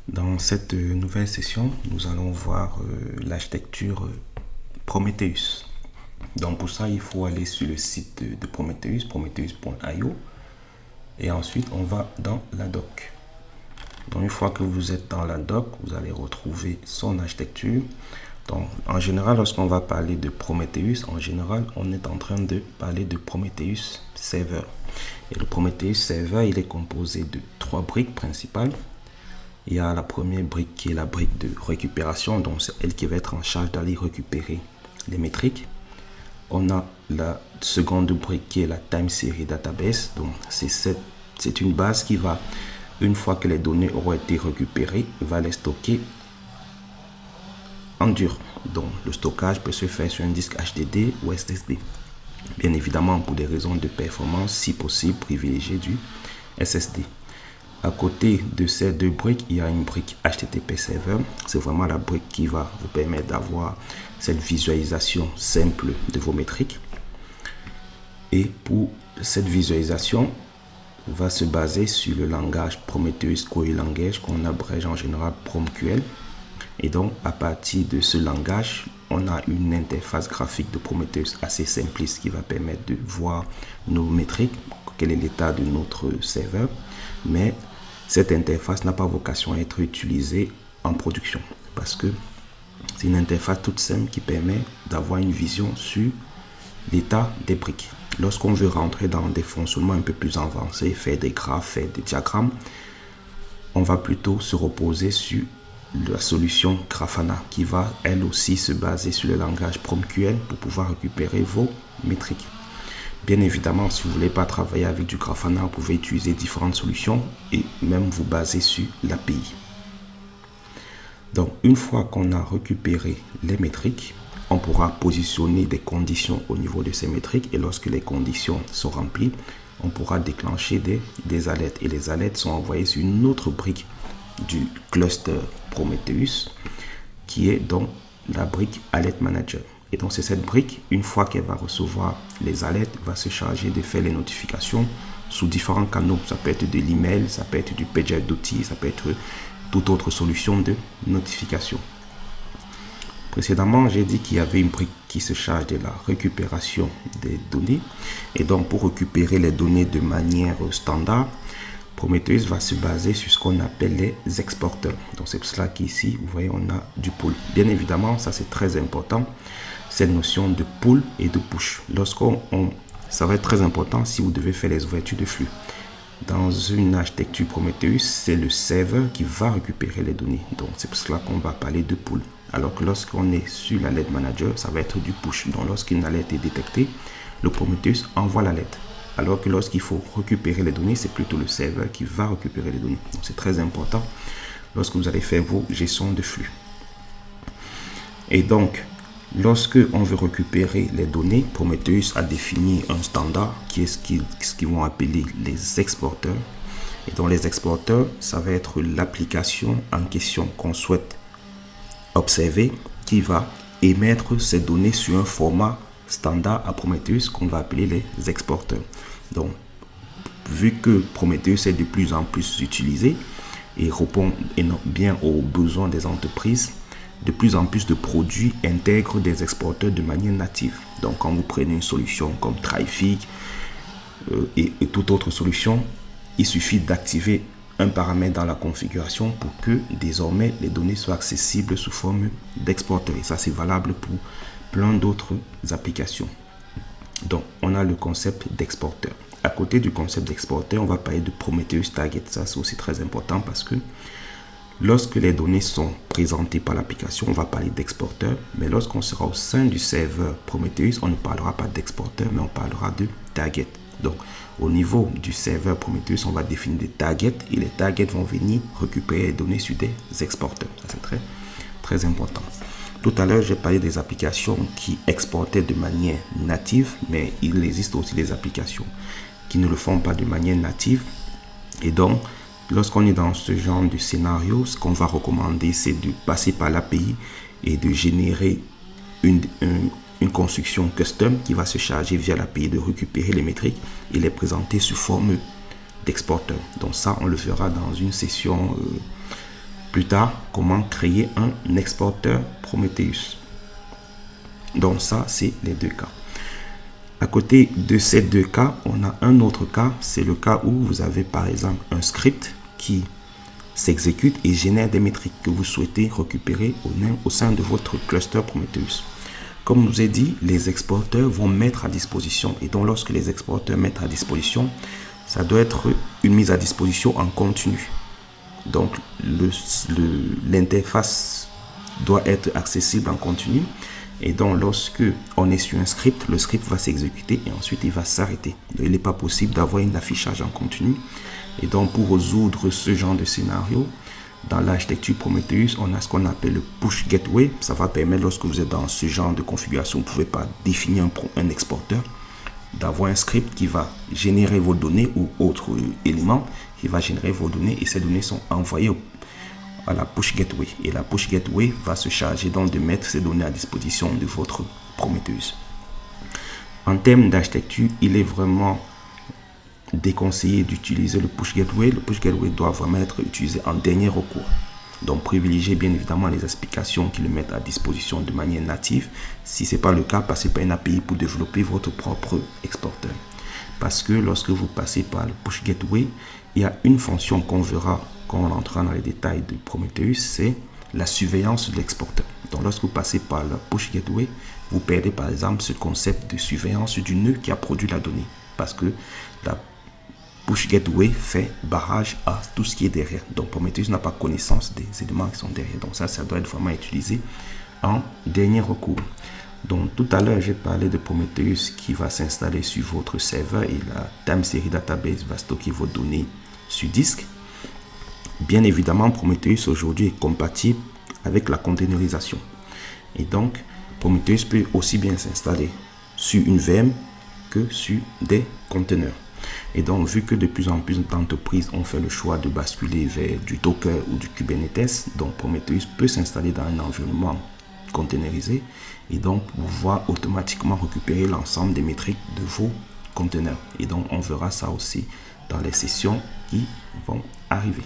Dans cette nouvelle session, nous allons voir l'architecture Prometheus. Donc pour ça, il faut aller sur le site de Prometheus, prometheus.io, et ensuite on va dans la doc. Donc une fois que vous êtes dans la doc, vous allez retrouver son architecture. Donc en général, lorsqu'on va parler de Prometheus, en général, on est en train de parler de Prometheus Server. Et le Prometheus Server, il est composé de 3 briques principales. Il y a la première brique qui est la brique de récupération, donc c'est elle qui va être en charge d'aller récupérer les métriques. On a la seconde brique qui est la Time Series Database, donc c'est une base qui va, une fois que les données auront été récupérées, va les stocker en dur. Donc le stockage peut se faire sur un disque HDD ou SSD. Bien évidemment, pour des raisons de performance, si possible, privilégier du SSD. À côté de ces 2 briques, il y a une brique HTTP Server. C'est vraiment la brique qui va vous permettre d'avoir cette visualisation simple de vos métriques. Et pour cette visualisation, va se baser sur le langage Prometheus Query Language qu'on abrège en général PromQL. Et donc, à partir de ce langage, on a une interface graphique de Prometheus assez simpliste qui va permettre de voir nos métriques, quel est l'état de notre serveur. Mais cette interface n'a pas vocation à être utilisée en production parce que c'est une interface toute simple qui permet d'avoir une vision sur l'état des briques. Lorsqu'on veut rentrer dans des fonctionnements un peu plus avancés, faire des graphes, faire des diagrammes, on va plutôt se reposer sur la solution Grafana qui va elle aussi se baser sur le langage PromQL pour pouvoir récupérer vos métriques. Bien évidemment, si vous ne voulez pas travailler avec du Grafana, vous pouvez utiliser différentes solutions et même vous baser sur l'API. Donc, une fois qu'on a récupéré les métriques, on pourra positionner des conditions au niveau de ces métriques et lorsque les conditions sont remplies, on pourra déclencher des alertes et les alertes sont envoyées sur une autre brique du cluster Prometheus qui est donc la brique Alert Manager. Et donc c'est cette brique, une fois qu'elle va recevoir les alertes, va se charger de faire les notifications sous différents canaux. Ça peut être de l'email, ça peut être du pager d'outils, ça peut être toute autre solution de notification. Précédemment, j'ai dit qu'il y avait une brique qui se charge de la récupération des données. Et donc pour récupérer les données de manière standard, Prometheus va se baser sur ce qu'on appelle les exporteurs. Donc c'est pour cela qu'ici, vous voyez, on a du pull. Bien évidemment, ça c'est très important, cette notion de pull et de push. Ça va être très important si vous devez faire les ouvertures de flux. Dans une architecture Prometheus, c'est le serveur qui va récupérer les données. Donc c'est pour cela qu'on va parler de pull. Alors que lorsqu'on est sur l'alert manager, ça va être du push. Donc lorsqu'une alerte est détectée, le Prometheus envoie l'alerte. Alors que lorsqu'il faut récupérer les données, c'est plutôt le serveur qui va récupérer les données. Donc c'est très important lorsque vous allez faire vos gestions de flux. Et donc, lorsque on veut récupérer les données, Prometheus a défini un standard qui est ce qu'ils vont appeler les exporteurs. Et donc les exporteurs, ça va être l'application en question qu'on souhaite observer qui va émettre ces données sur un format standard à Prometheus qu'on va appeler les exporteurs. Donc, vu que Prometheus est de plus en plus utilisé et répond bien aux besoins des entreprises, de plus en plus de produits intègrent des exporteurs de manière native. Donc, quand vous prenez une solution comme Traffic et toute autre solution, il suffit d'activer un paramètre dans la configuration pour que désormais les données soient accessibles sous forme d'exporteur. Et ça, c'est valable pour plein d'autres applications. Donc, on a le concept d'exporteur. À côté du concept d'exporteur, on va parler de Prometheus Target. Ça, c'est aussi très important parce que lorsque les données sont présentées par l'application, on va parler d'exporteur. Mais lorsqu'on sera au sein du serveur Prometheus, on ne parlera pas d'exporteur, mais on parlera de target. Donc, au niveau du serveur Prometheus, on va définir des targets et les targets vont venir récupérer les données sur des exporteurs. Ça, c'est très, très important. Tout à l'heure, j'ai parlé des applications qui exportaient de manière native, mais il existe aussi des applications qui ne le font pas de manière native. Et donc, lorsqu'on est dans ce genre de scénario, ce qu'on va recommander, c'est de passer par l'API et de générer une construction custom qui va se charger via l'API de récupérer les métriques et les présenter sous forme d'exporteur. Donc ça, on le fera dans une session plus tard comment créer un exporteur Prometheus. Donc ça, c'est les deux cas. À côté de ces deux cas, on a un autre cas, c'est le cas où vous avez par exemple un script qui s'exécute et génère des métriques que vous souhaitez récupérer au sein de votre cluster Prometheus. Comme je vous ai dit, les exporteurs vont mettre à disposition, et donc lorsque les exporteurs mettent à disposition, ça doit être une mise à disposition en continu. Donc l'interface doit être accessible en continu. Et donc, lorsque on est sur un script, le script va s'exécuter et ensuite il va s'arrêter. Il n'est pas possible d'avoir un affichage en continu. Et donc, pour résoudre ce genre de scénario, dans l'architecture Prometheus, on a ce qu'on appelle le push gateway. Ça va permettre, lorsque vous êtes dans ce genre de configuration, vous ne pouvez pas définir un exporteur, d'avoir un script qui va générer vos données ou autre élément qui va générer vos données, et ces données sont envoyées à la push gateway, et la push gateway va se charger donc de mettre ces données à disposition de votre Prometheus. En termes d'architecture, il est vraiment déconseillé d'utiliser le push gateway. Le push gateway doit vraiment être utilisé en dernier recours. Donc privilégiez bien évidemment les applications qui le mettent à disposition de manière native. Si ce n'est pas le cas, passez par une API pour développer votre propre exporteur. Parce que lorsque vous passez par le push gateway, il y a une fonction qu'on verra quand on entrera dans les détails de Prometheus, c'est la surveillance de l'exporteur. Donc lorsque vous passez par le push gateway, vous perdez par exemple ce concept de surveillance du nœud qui a produit la donnée, parce que la push gateway fait barrage à tout ce qui est derrière. Donc Prometheus n'a pas connaissance des éléments qui sont derrière. Donc ça doit être vraiment utilisé en dernier recours. Donc tout à l'heure, j'ai parlé de Prometheus qui va s'installer sur votre serveur, et la time series database va stocker vos données sur disque. Bien évidemment, Prometheus aujourd'hui est compatible avec la containerisation. Et donc, Prometheus peut aussi bien s'installer sur une VM que sur des conteneurs. Et donc, vu que de plus en plus d'entreprises ont fait le choix de basculer vers du Docker ou du Kubernetes, donc Prometheus peut s'installer dans un environnement containerisé et donc pouvoir automatiquement récupérer l'ensemble des métriques de vos conteneurs. Et donc, on verra ça aussi dans les sessions qui vont arriver.